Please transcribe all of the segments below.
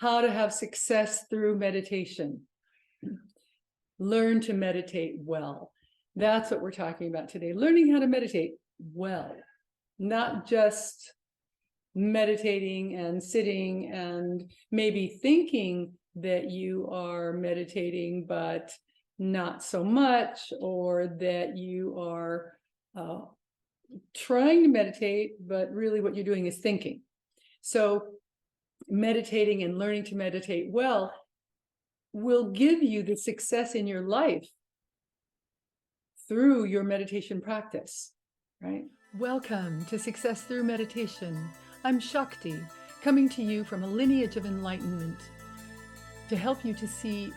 how to have success through meditation. Learn to meditate well. That's what we're talking about today. Learning how to meditate well, not just meditating and sitting and maybe thinking that you are meditating, but not so much, or that you are trying to meditate, but really what you're doing is thinking. So meditating and learning to meditate well will give you the success in your life through your meditation practice, right? Welcome to Success Through Meditation. I'm Shakti, coming to you from a lineage of enlightenment to help you to see,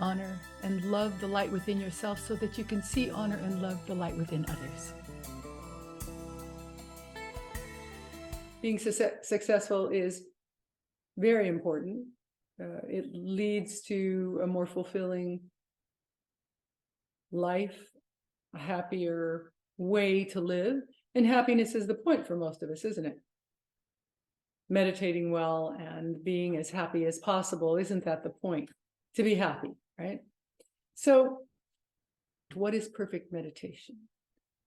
honor, and love the light within yourself so that you can see, honor, and love the light within others. Being successful is very important. It leads to a more fulfilling life, a happier way to live. And happiness is the point for most of us, isn't it? Meditating well and being as happy as possible, isn't that the point? To be happy, right? So what is perfect meditation?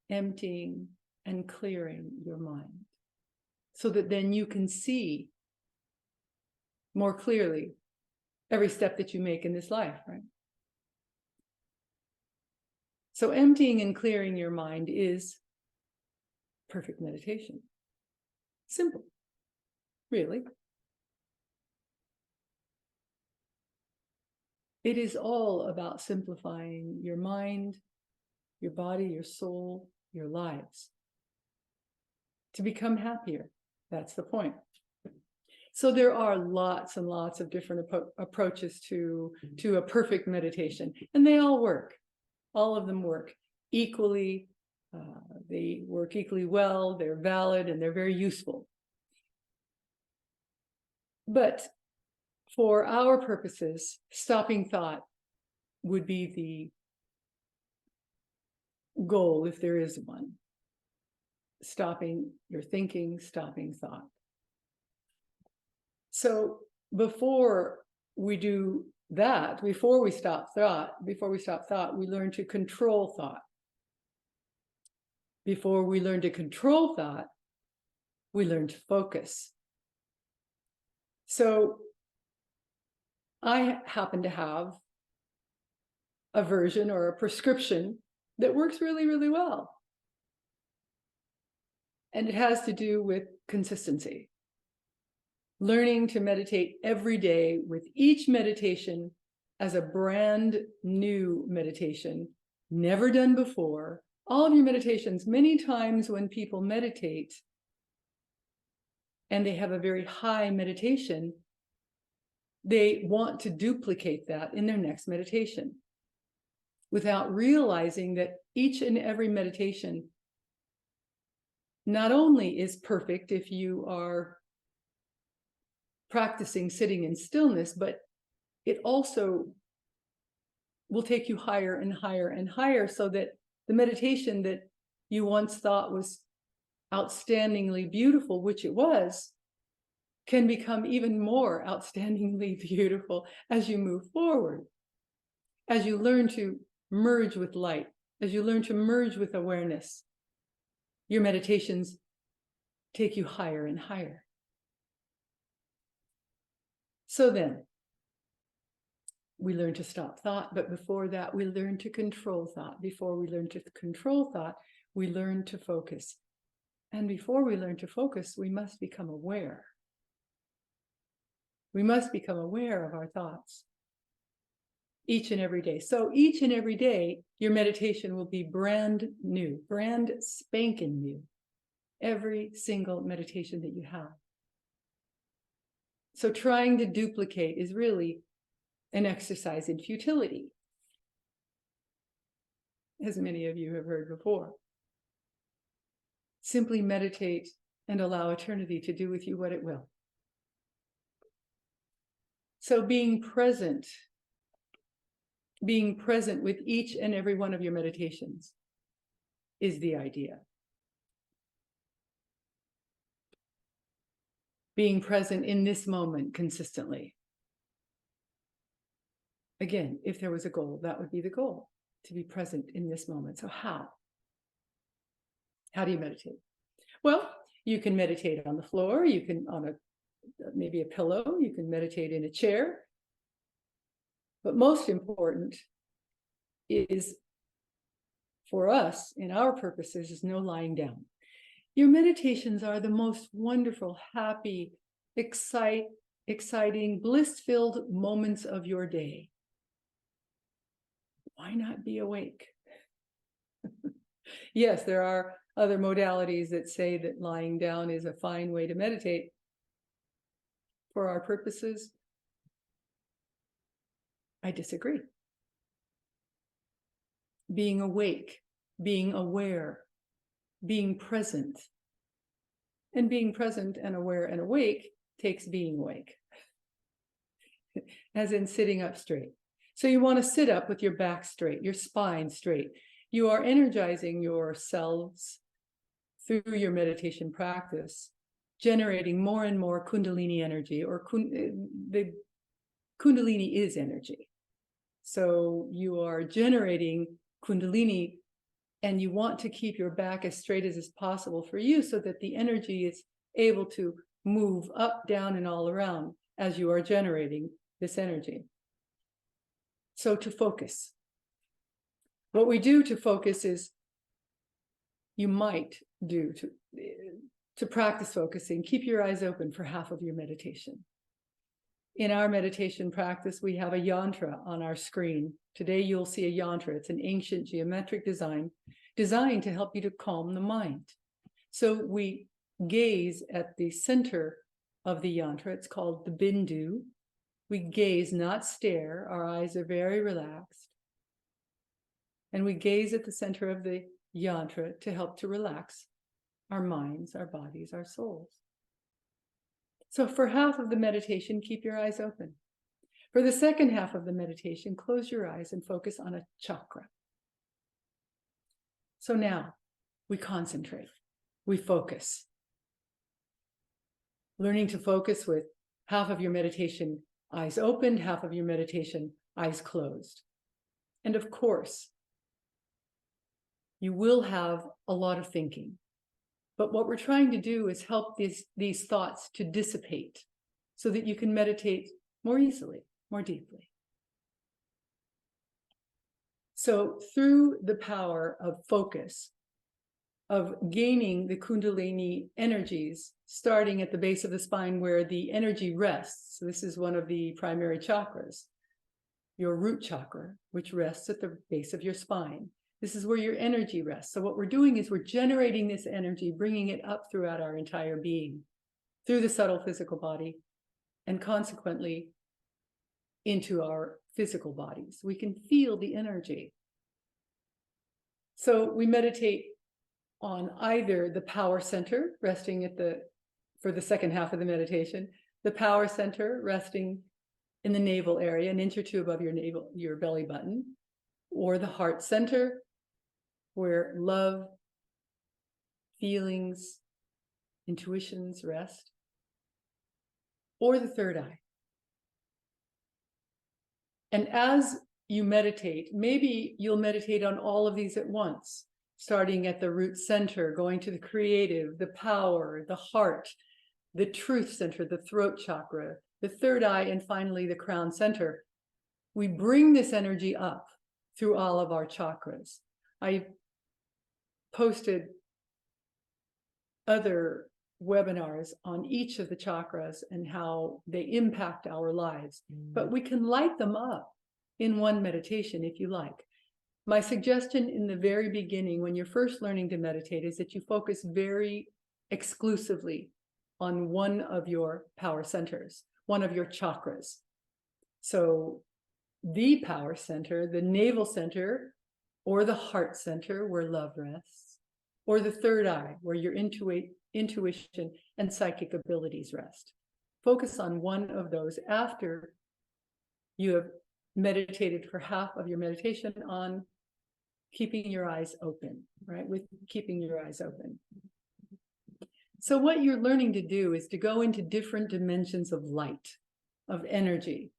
Emptying and clearing your mind so that then you can see more clearly every step that you make in this life, right? So emptying and clearing your mind is perfect meditation. Simple, really. It is all about simplifying your mind, your body, your soul, your lives to become happier. That's the point. So there are lots and lots of different approaches to a perfect meditation, and they all work. All of them work equally. They work equally well. They're valid and they're very useful. But for our purposes, stopping thought would be the goal, if there is one. Stopping your thinking, stopping thought. So before we do that, before we stop thought, we learn to control thought. Before we learn to control thought, we learn to focus. So I happen to have a version or a prescription that works really, really well. And it has to do with consistency. Learning to meditate every day, with each meditation as a brand new meditation, never done before. All of your meditations, many times when people meditate and they have a very high meditation, they want to duplicate that in their next meditation without realizing that each and every meditation not only is perfect if you are practicing sitting in stillness, but it also will take you higher and higher and higher, so that the meditation that you once thought was outstandingly beautiful, which it was, can become even more outstandingly beautiful as you move forward, as you learn to merge with light, as you learn to merge with awareness. Your meditations take you higher and higher. So then, we learn to stop thought, but before that, we learn to control thought. Before we learn to control thought, we learn to focus. And before we learn to focus, we must become aware. We must become aware of our thoughts each and every day. So each and every day, your meditation will be brand new, brand spanking new, every single meditation that you have. So trying to duplicate is really an exercise in futility, as many of you have heard before. Simply meditate and allow eternity to do with you what it will. So being present with each and every one of your meditations is the idea. Being present in this moment consistently, Again, if there was a goal, that would be the goal, to be present in this moment. So how? How do you meditate? Well, you can meditate on the floor, you can on maybe a pillow, you can meditate in a chair. But most important is, for us, in our purposes, is no lying down. Your meditations are the most wonderful, happy, exciting, bliss-filled moments of your day. Why not be awake? Yes, there are other modalities that say that lying down is a fine way to meditate. For our purposes, I disagree. Being awake, being aware, being present. And being present and aware and awake takes being awake, as in sitting up straight. So you want to sit up with your back straight, your spine straight. You are energizing yourselves through your meditation practice, generating more and more Kundalini energy, or the Kundalini is energy. So you are generating Kundalini, and you want to keep your back as straight as is possible for you so that the energy is able to move up, down, and all around as you are generating this energy. So to focus. What we do to focus is, you might do to practice focusing, keep your eyes open for half of your meditation. In our meditation practice, we have a yantra on our screen. Today you'll see a yantra. It's an ancient geometric design designed to help you to calm the mind. So we gaze at the center of the yantra. It's called the bindu. We gaze, not stare. Our eyes are very relaxed. And we gaze at the center of the yantra to help to relax our minds, our bodies, our souls. So for half of the meditation, keep your eyes open. For the second half of the meditation, close your eyes and focus on a chakra. So now we concentrate, we focus. Learning to focus with half of your meditation eyes opened, half of your meditation eyes closed. And of course, you will have a lot of thinking. But what we're trying to do is help these thoughts to dissipate so that you can meditate more easily, more deeply. So through the power of focus, of gaining the Kundalini energies, starting at the base of the spine where the energy rests. So this is one of the primary chakras, your root chakra, which rests at the base of your spine. This is where your energy rests. So what we're doing is we're generating this energy, bringing it up throughout our entire being, through the subtle physical body, and consequently into our physical bodies. We can feel the energy. So we meditate on either the power center, resting for the second half of the meditation, the power center resting in the navel area, an inch or two above your navel, your belly button, or the heart center, where love, feelings, intuitions rest, or the third eye. And as you meditate, maybe you'll meditate on all of these at once, starting at the root center, going to the creative, the power, the heart, the truth center, the throat chakra, the third eye, and finally the crown center. We bring this energy up through all of our chakras. I posted other webinars on each of the chakras and how they impact our lives, but we can light them up in one meditation if you like. My suggestion in the very beginning, when you're first learning to meditate, is that you focus very exclusively on one of your power centers, one of your chakras. So the power center, the navel center, or the heart center where love rests, or the third eye where your intuition and psychic abilities rest. Focus on one of those after you have meditated for half of your meditation on keeping your eyes open, right? With keeping your eyes open. So what you're learning to do is to go into different dimensions of light, of energy.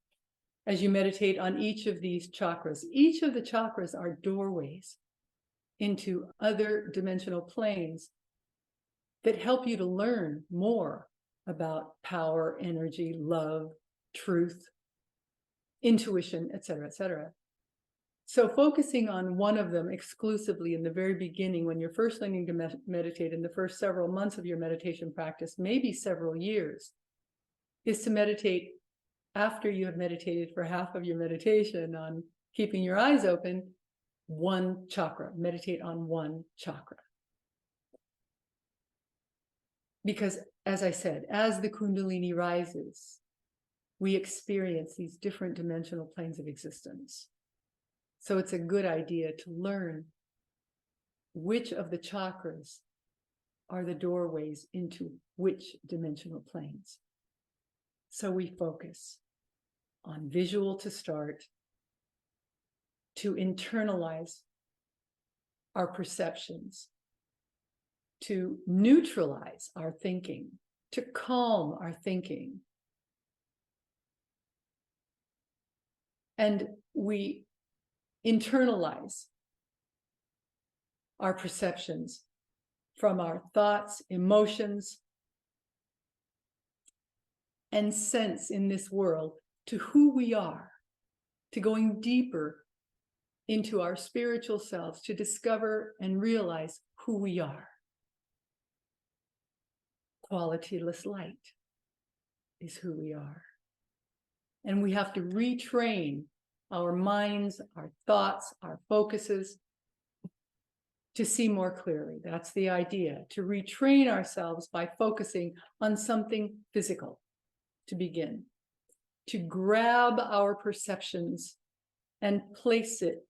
as you meditate on each of these chakras. Each of the chakras are doorways into other dimensional planes that help you to learn more about power, energy, love, truth, intuition, etc., etc. So focusing on one of them exclusively in the very beginning, when you're first learning to meditate, in the first several months of your meditation practice, maybe several years, is to meditate after you have meditated for half of your meditation on keeping your eyes open, one chakra. Meditate on one chakra. Because, as I said, as the Kundalini rises, we experience these different dimensional planes of existence. So it's a good idea to learn which of the chakras are the doorways into which dimensional planes. So we focus on visual to start, to internalize our perceptions, to neutralize our thinking, to calm our thinking. And we internalize our perceptions from our thoughts, emotions, and sense in this world to who we are, to going deeper into our spiritual selves, to discover and realize who we are. Qualityless light is who we are. And we have to retrain our minds, our thoughts, our focuses to see more clearly. That's the idea, to retrain ourselves by focusing on something physical to begin, to grab our perceptions and place it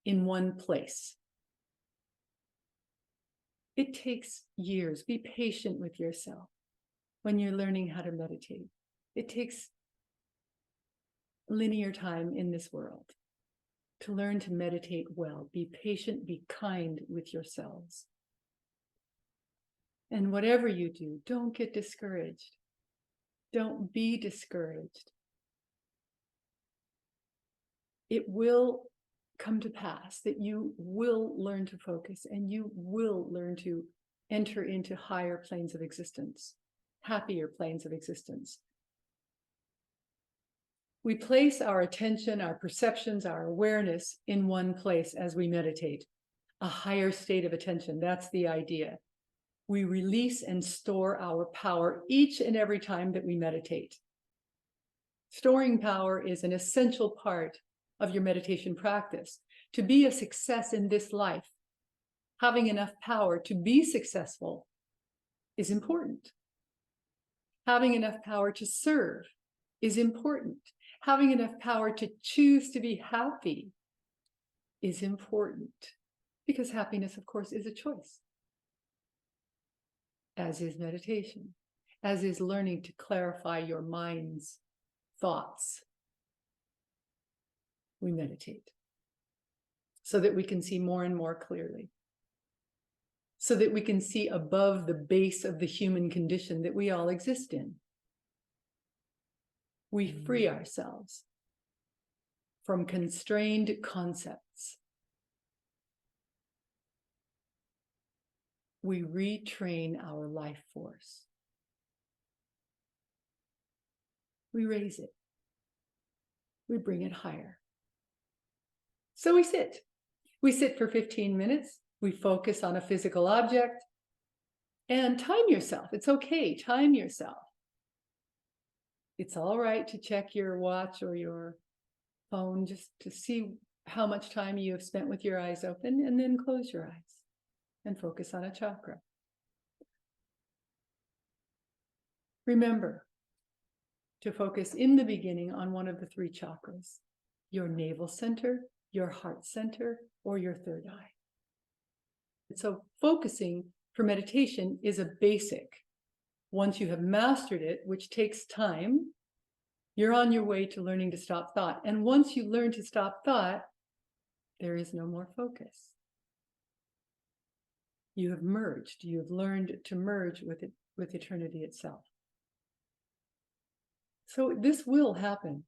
in one place. It takes years. Be patient with yourself when you're learning how to meditate. It takes linear time in this world to learn to meditate well. Be patient, be kind with yourselves. And whatever you do, don't get discouraged. Don't be discouraged. It will come to pass that you will learn to focus and you will learn to enter into higher planes of existence, happier planes of existence. We place our attention, our perceptions, our awareness in one place as we meditate, a higher state of attention. That's the idea. We release and store our power each and every time that we meditate. Storing power is an essential part of your meditation practice. To be a success in this life, having enough power to be successful is important. Having enough power to serve is important. Having enough power to choose to be happy is important, because happiness, of course, is a choice, as is meditation, as is learning to clarify your mind's thoughts. We meditate so that we can see more and more clearly, so that we can see above the base of the human condition that we all exist in. We free ourselves from constrained concepts. We retrain our life force. We raise it. We bring it higher. So we sit. We sit for 15 minutes. We focus on a physical object. And time yourself. It's okay. Time yourself. It's all right to check your watch or your phone just to see how much time you have spent with your eyes open, and then close your eyes and focus on a chakra. Remember to focus in the beginning on one of the three chakras, your navel center, your heart center, or your third eye. And so focusing for meditation is a basic. Once you have mastered it, which takes time, you're on your way to learning to stop thought. And once you learn to stop thought, there is no more focus. You have merged. You have learned to merge with it, with eternity itself. So this will happen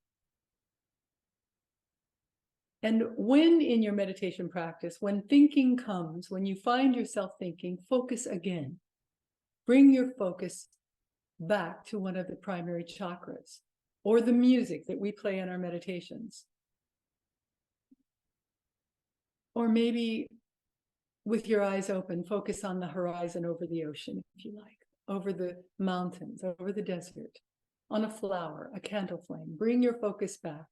And when in your meditation practice, when thinking comes, when you find yourself thinking, focus again. Bring your focus back to one of the primary chakras or the music that we play in our meditations. Or maybe with your eyes open, focus on the horizon over the ocean, if you like, over the mountains, over the desert, on a flower, a candle flame. Bring your focus back.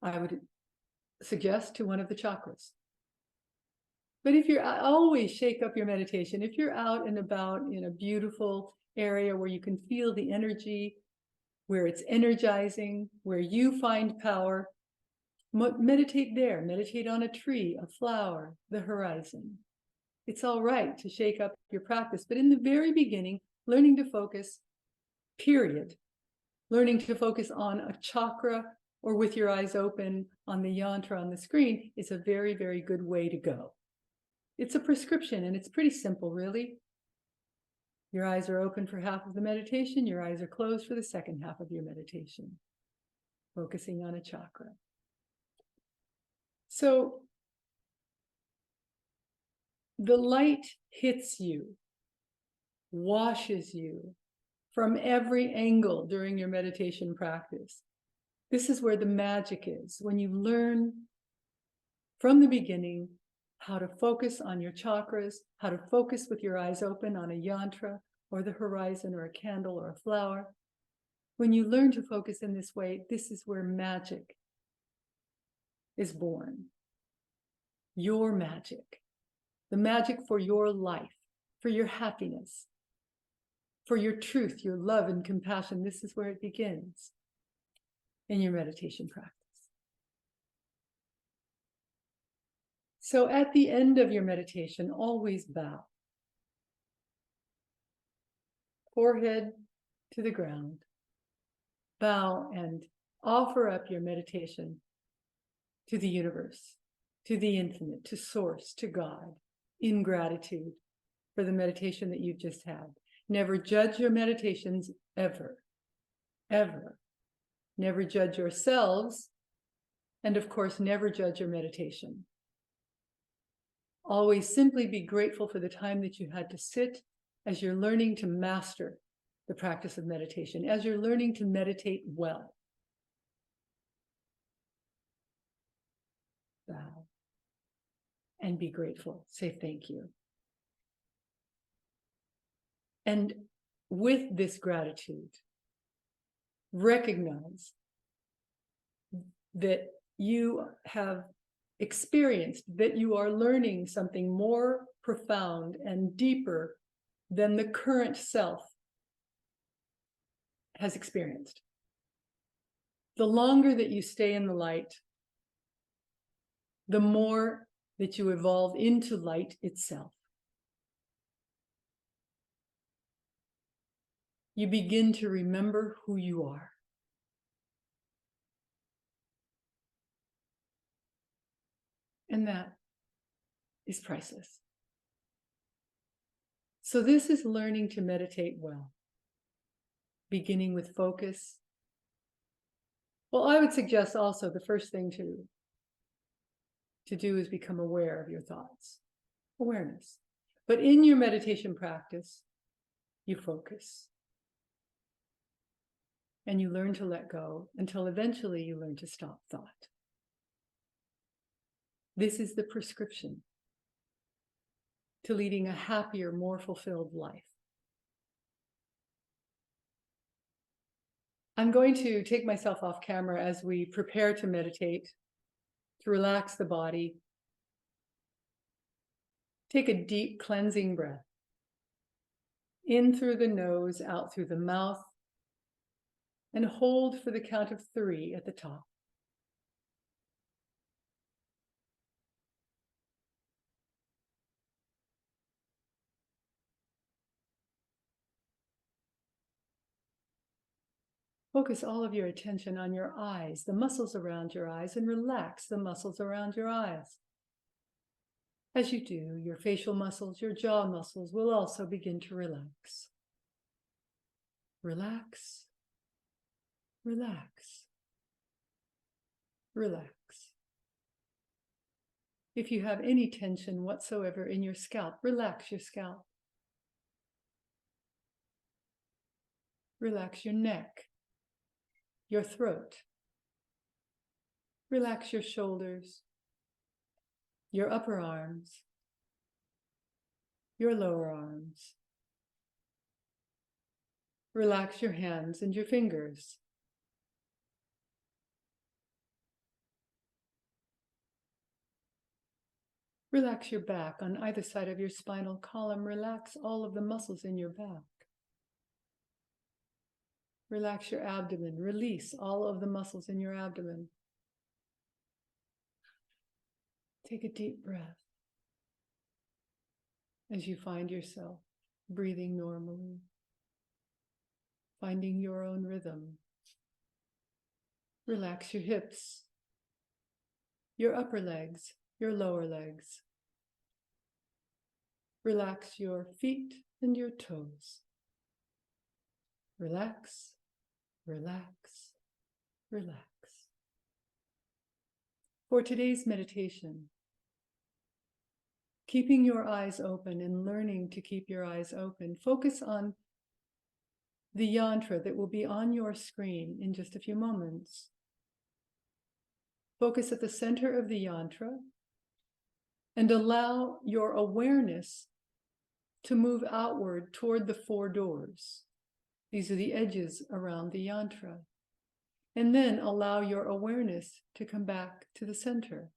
I would suggest to one of the chakras. But if you're always shake up your meditation, if you're out and about in a beautiful area where you can feel the energy, where it's energizing, where you find power, meditate there. Meditate on a tree, a flower, the horizon. It's all right to shake up your practice, but in the very beginning, learning to focus, period. Learning to focus on a chakra or with your eyes open on the yantra on the screen is a very, very good way to go. It's a prescription and it's pretty simple, really. Your eyes are open for half of the meditation. Your eyes are closed for the second half of your meditation, focusing on a chakra. So the light hits you, washes you from every angle during your meditation practice. This is where the magic is, when you learn from the beginning how to focus on your chakras, how to focus with your eyes open on a yantra or the horizon or a candle or a flower. When you learn to focus in this way, this is where magic is born. Your magic, the magic for your life, for your happiness, for your truth, your love and compassion. This is where it begins in your meditation practice. So at the end of your meditation, always bow. Forehead to the ground. Bow and offer up your meditation to the universe, to the infinite, to source, to God, in gratitude for the meditation that you've just had. Never judge your meditations ever, ever. Never judge yourselves, and of course, never judge your meditation. Always simply be grateful for the time that you had to sit as you're learning to master the practice of meditation, as you're learning to meditate well. Bow and be grateful. Say thank you. And with this gratitude, recognize that you have experienced, that you are learning something more profound and deeper than the current self has experienced. The longer that you stay in the light, the more that you evolve into light itself. You begin to remember who you are. And that is priceless. So this is learning to meditate well, beginning with focus. Well, I would suggest also the first thing to do is become aware of your thoughts, awareness. But in your meditation practice, you focus. And you learn to let go until eventually you learn to stop thought. This is the prescription to leading a happier, more fulfilled life. I'm going to take myself off camera as we prepare to meditate, to relax the body. Take a deep cleansing breath. In through the nose, out through the mouth, and hold for the count of 3 at the top. Focus all of your attention on your eyes, the muscles around your eyes, and relax the muscles around your eyes. As you do, your facial muscles, your jaw muscles will also begin to relax. Relax, relax, relax. If you have any tension whatsoever in your scalp, relax your scalp. Relax your neck, your throat. Relax your shoulders, your upper arms, your lower arms. Relax your hands and your fingers. Relax your back on either side of your spinal column. Relax all of the muscles in your back. Relax your abdomen. Release all of the muscles in your abdomen. Take a deep breath as you find yourself breathing normally, finding your own rhythm. Relax your hips, your upper legs, your lower legs. Relax your feet and your toes. Relax, relax, relax. For today's meditation, keeping your eyes open and learning to keep your eyes open, focus on the yantra that will be on your screen in just a few moments. Focus at the center of the yantra and allow your awareness to move outward toward the 4 doors. These are the edges around the yantra. And then allow your awareness to come back to the center.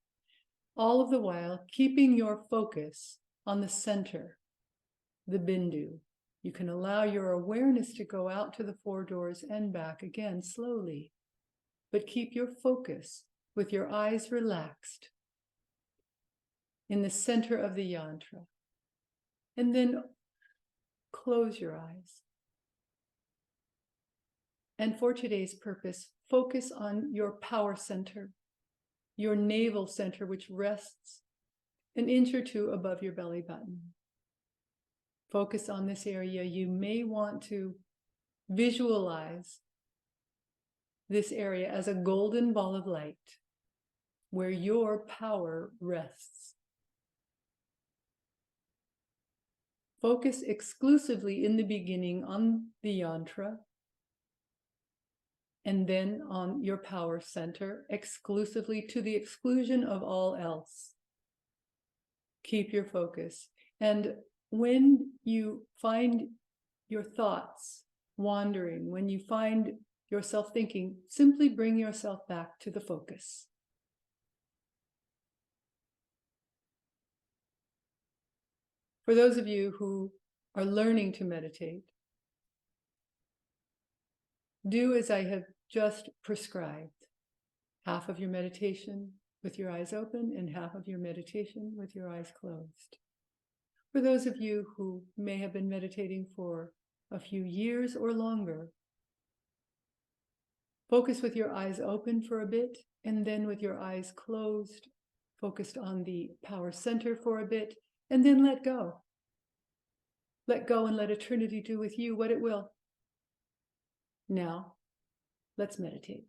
All of the while, keeping your focus on the center, the bindu. You can allow your awareness to go out to the 4 doors and back again slowly, but keep your focus with your eyes relaxed in the center of the yantra. And then close your eyes. And for today's purpose, focus on your power center, your navel center, which rests an inch or 2 above your belly button. Focus on this area. You may want to visualize this area as a golden ball of light where your power rests. Focus exclusively in the beginning on the yantra and then on your power center, exclusively to the exclusion of all else. Keep your focus. And when you find your thoughts wandering, when you find yourself thinking, simply bring yourself back to the focus. For those of you who are learning to meditate, do as I have just prescribed. Half of your meditation with your eyes open and half of your meditation with your eyes closed. For those of you who may have been meditating for a few years or longer, focus with your eyes open for a bit, and then with your eyes closed, focused on the power center for a bit, and then let go. Let go and let eternity do with you what it will. Now, let's meditate.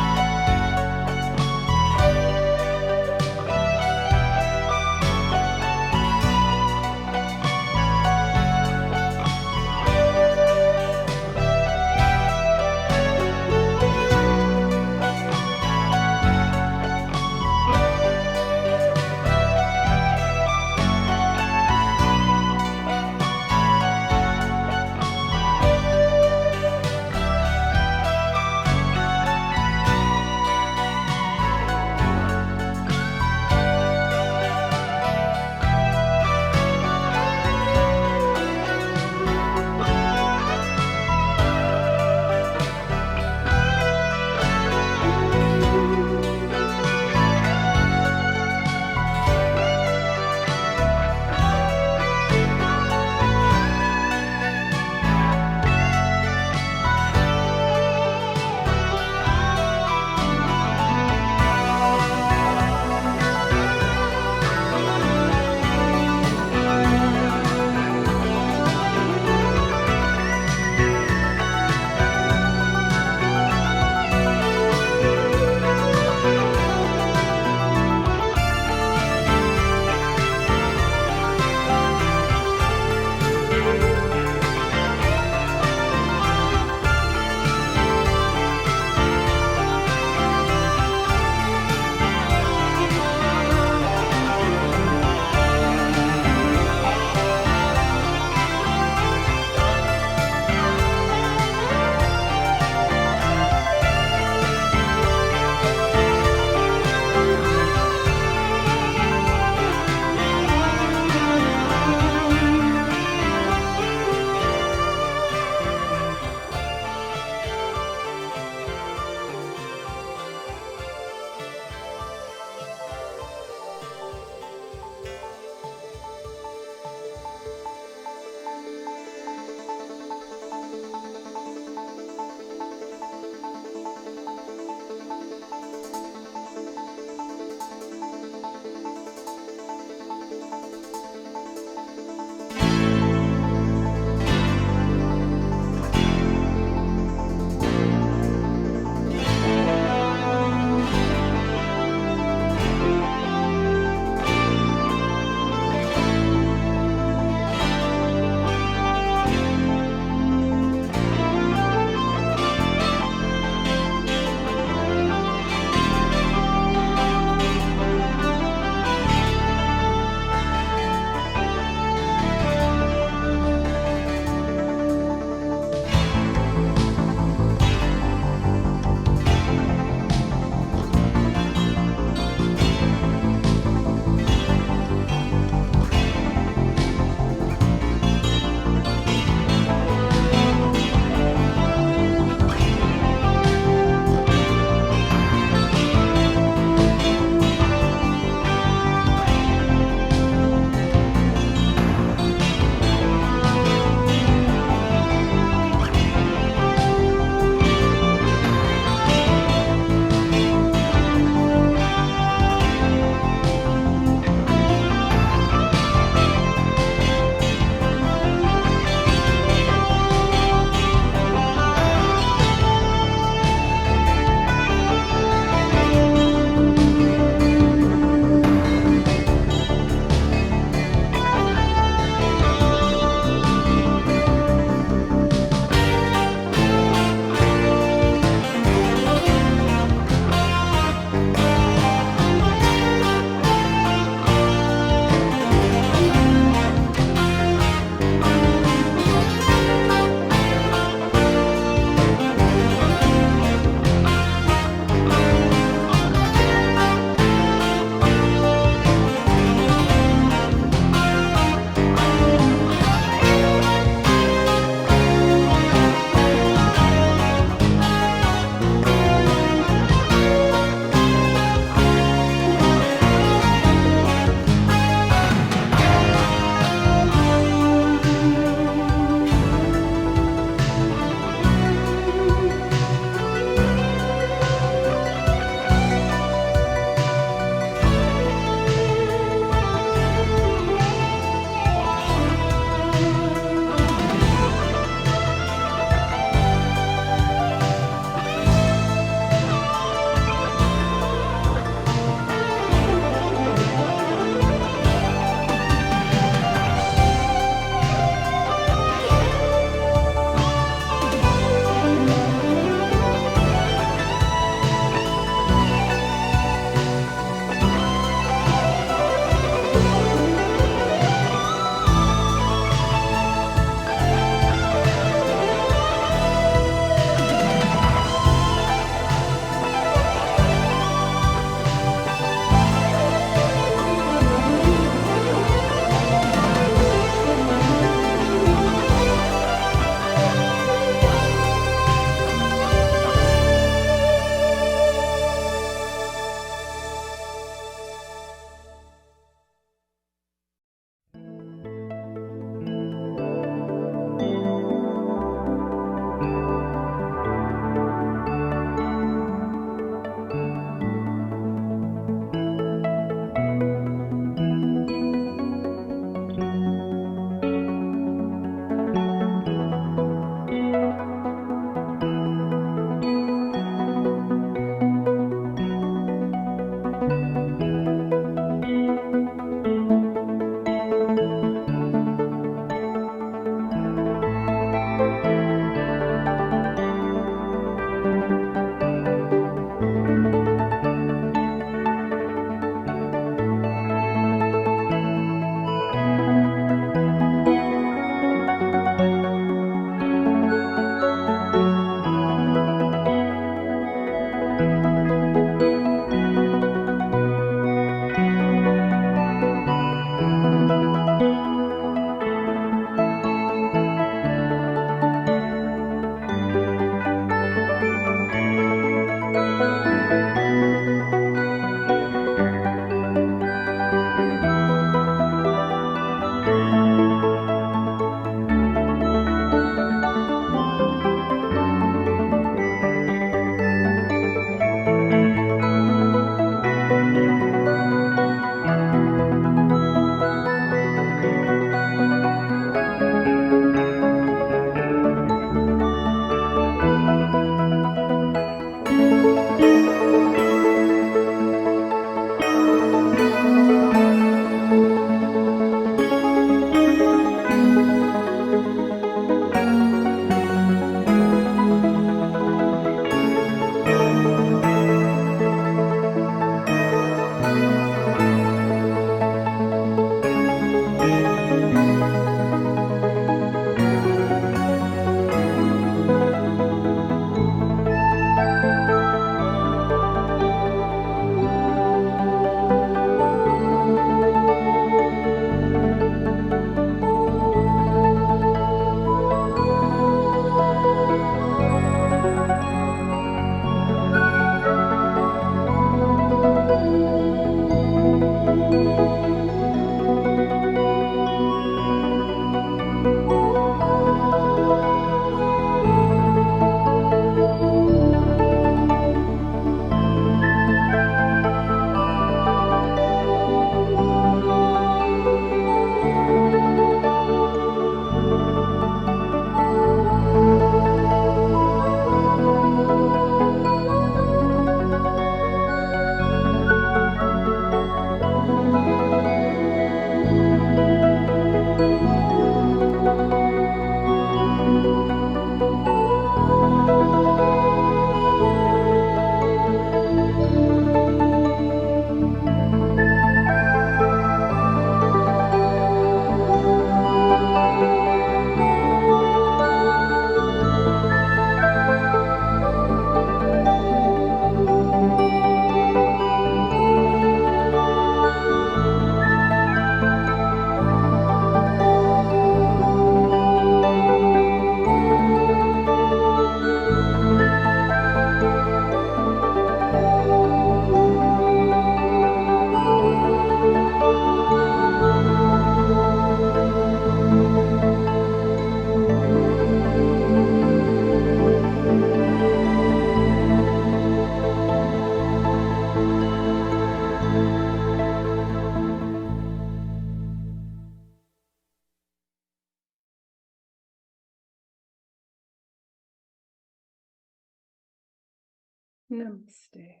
Namaste.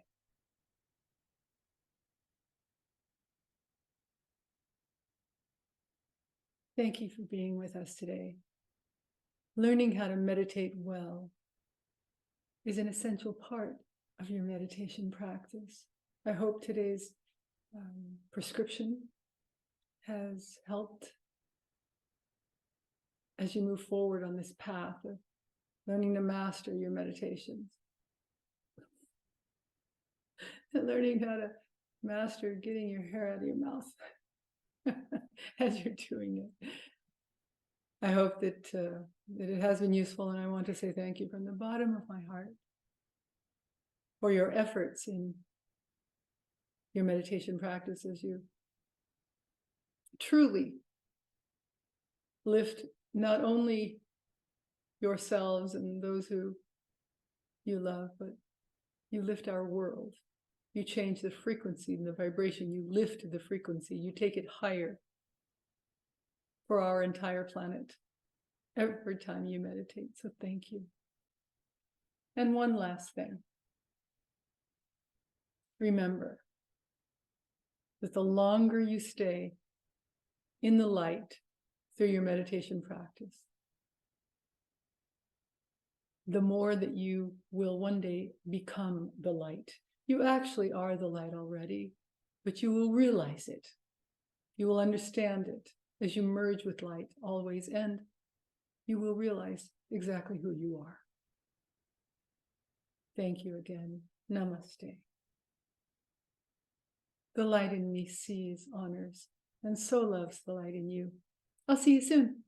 Thank you for being with us today. Learning how to meditate well is an essential part of your meditation practice. I hope today's prescription has helped as you move forward on this path of learning to master your meditations. And learning how to master getting your hair out of your mouth as you're doing it. I hope that it has been useful, and I want to say thank you from the bottom of my heart for your efforts in your meditation practice as you truly lift not only yourselves and those who you love, but you lift our world. You change the frequency and the vibration. You lift the frequency. You take it higher for our entire planet every time you meditate. So thank you. And one last thing. Remember that the longer you stay in the light through your meditation practice, the more that you will one day become the light. You actually are the light already, but you will realize it. You will understand it as you merge with light always, and you will realize exactly who you are. Thank you again. Namaste. The light in me sees, honors, and so loves the light in you. I'll see you soon.